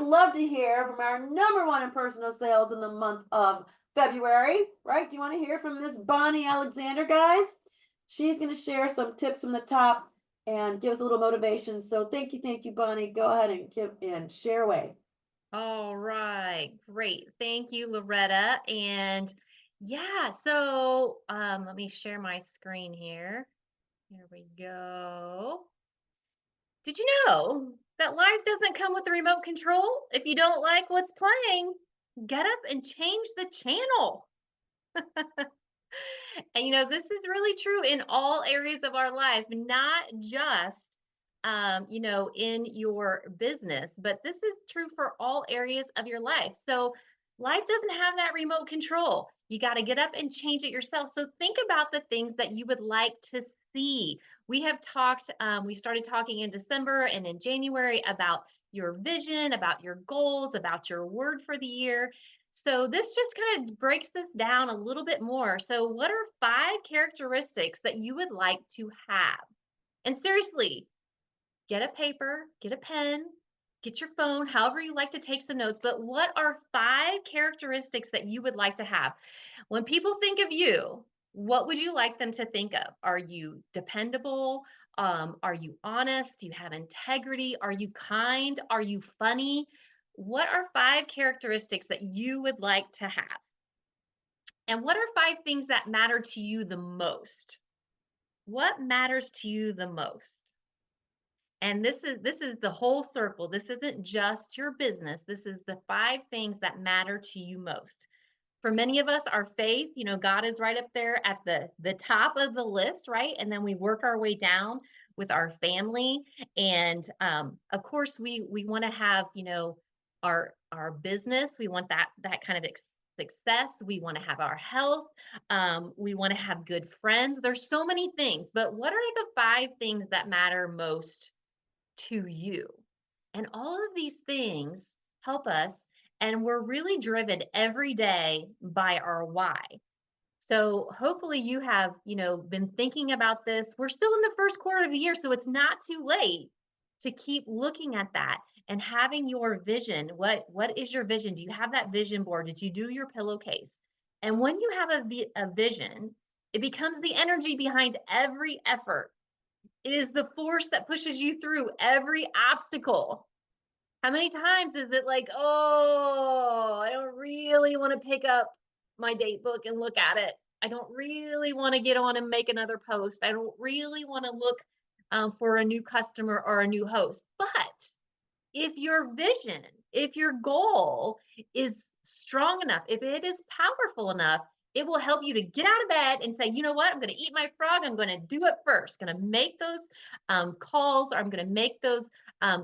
would love to hear from our number one in personal sales in the month of February, right? Do you want to hear from Miss Bonnie Alexander, guys? She's going to share some tips from the top and give us a little motivation. So thank you, Bonnie. Go ahead and give and share away. All right, great. Thank you, Loretta. And yeah, so let me share my screen here. Here we go. Did you know that life doesn't come with a remote control? If you don't like what's playing, get up and change the channel. And this is really true in all areas of our life, not just in your business, but this is true for all areas of your life. So life doesn't have that remote control. You got to get up and change it yourself. So think about the things that you would like to see. We have talked, we started talking in December and in January about your vision, about your goals, about your word for the year. So this just kind of breaks this down a little bit more. So what are 5 characteristics that you would like to have? And seriously, get a paper, get a pen, get your phone, however you like to take some notes. But what are 5 characteristics that you would like to have? When people think of you, what would you like them to think of? Are you dependable? Are you honest? Do you have integrity? Are you kind? Are you funny? What are 5 characteristics that you would like to have? And what are 5 things that matter to you the most? What matters to you the most? And this is the whole circle. This isn't just your business. This is the 5 things that matter to you most. For many of us, our faith, God is right up there at the top of the list, right? And then we work our way down with our family. And of course, we want to have, our business. We want that kind of success. We want to have our health. We want to have good friends. There's so many things, but what are the 5 things that matter most to you? And all of these things help us, and we're really driven every day by our why. So hopefully you have, been thinking about this. We're still in the first quarter of the year, so it's not too late to keep looking at that and having your vision. What is your vision? Do you have that vision board? Did you do your pillowcase? And when you have a vision, it becomes the energy behind every effort. It is the force that pushes you through every obstacle. How many times is it like, "Oh, I don't really wanna pick up my date book and look at it. I don't really wanna get on and make another post. I don't really wanna look, for a new customer or a new host." But if your vision, if your goal is strong enough, if it is powerful enough, it will help you to get out of bed and say, you know what, I'm going to eat my frog. I'm going to do it first. Going to make those calls, or I'm going to make those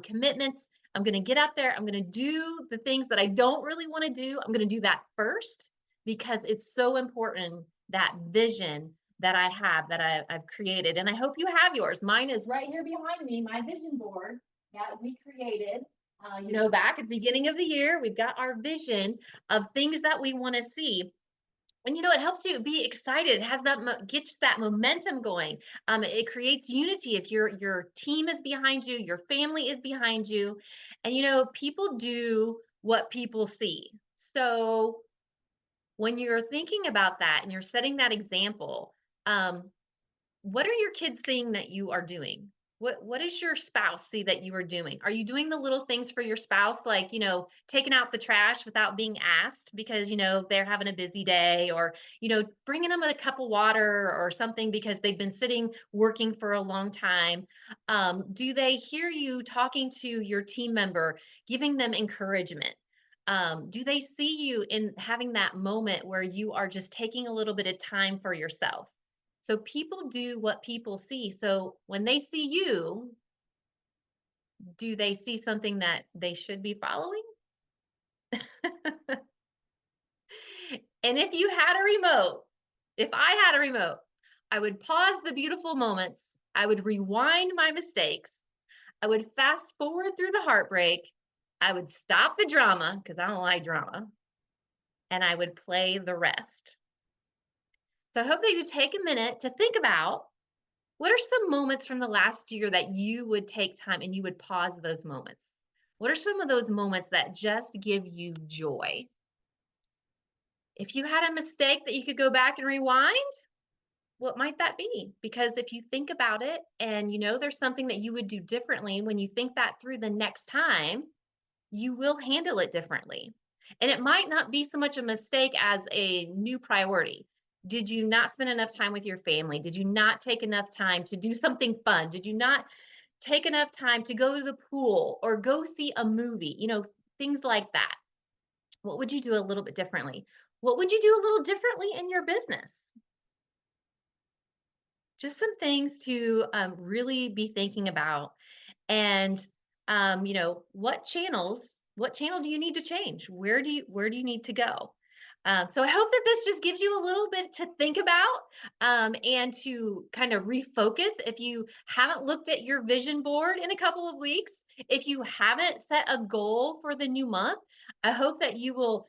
commitments. I'm going to get out there. I'm going to do the things that I don't really want to do. I'm going to do that first because it's so important, that vision that I have, that I've created. And I hope you have yours. Mine is right here behind me, my vision board that we created. Back at the beginning of the year, we've got our vision of things that we want to see. And it helps you be excited. It has that gets that momentum going. It creates unity if your team is behind you, your family is behind you, and people do what people see. So when you're thinking about that and you're setting that example, um, what are your kids seeing that you are doing? What does your spouse see that you are doing? Are you doing the little things for your spouse, like, taking out the trash without being asked because, they're having a busy day, or, bringing them a cup of water or something because they've been sitting working for a long time? Do they hear you talking to your team member, giving them encouragement? Do they see you in having that moment where you are just taking a little bit of time for yourself? So people do what people see. So when they see you, do they see something that they should be following? And if you had a remote, if I had a remote, I would pause the beautiful moments. I would rewind my mistakes. I would fast forward through the heartbreak. I would stop the drama because I don't like drama. And I would play the rest. So I hope that you take a minute to think about, what are some moments from the last year that you would take time and you would pause those moments? What are some of those moments that just give you joy? If you had a mistake that you could go back and rewind, what might that be? Because if you think about it and you know there's something that you would do differently, when you think that through the next time, you will handle it differently. And it might not be so much a mistake as a new priority. Did you not spend enough time with your family? Did you not take enough time to do something fun? Did you not take enough time to go to the pool or go see a movie? Things like that. What would you do a little bit differently? What would you do a little differently in your business? Just some things to really be thinking about. And what channel do you need to change? Where do you need to go? So I hope that this just gives you a little bit to think about, and to kind of refocus. If you haven't looked at your vision board in a couple of weeks, if you haven't set a goal for the new month, I hope that you will,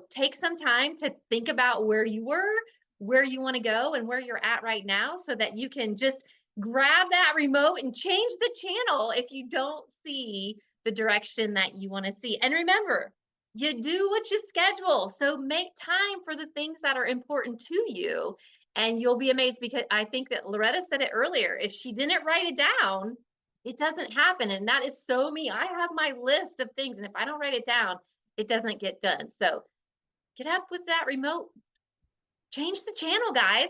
take some time to think about where you were, where you want to go, and where you're at right now, so that you can just grab that remote and change the channel if you don't see the direction that you want to see. And remember, you do what you schedule. So make time for the things that are important to you. And you'll be amazed, because I think that Loretta said it earlier. If she didn't write it down, it doesn't happen. And that is so me. I have my list of things. And if I don't write it down, it doesn't get done. So get up with that remote, change the channel, guys.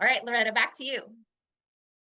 All right, Loretta, back to you.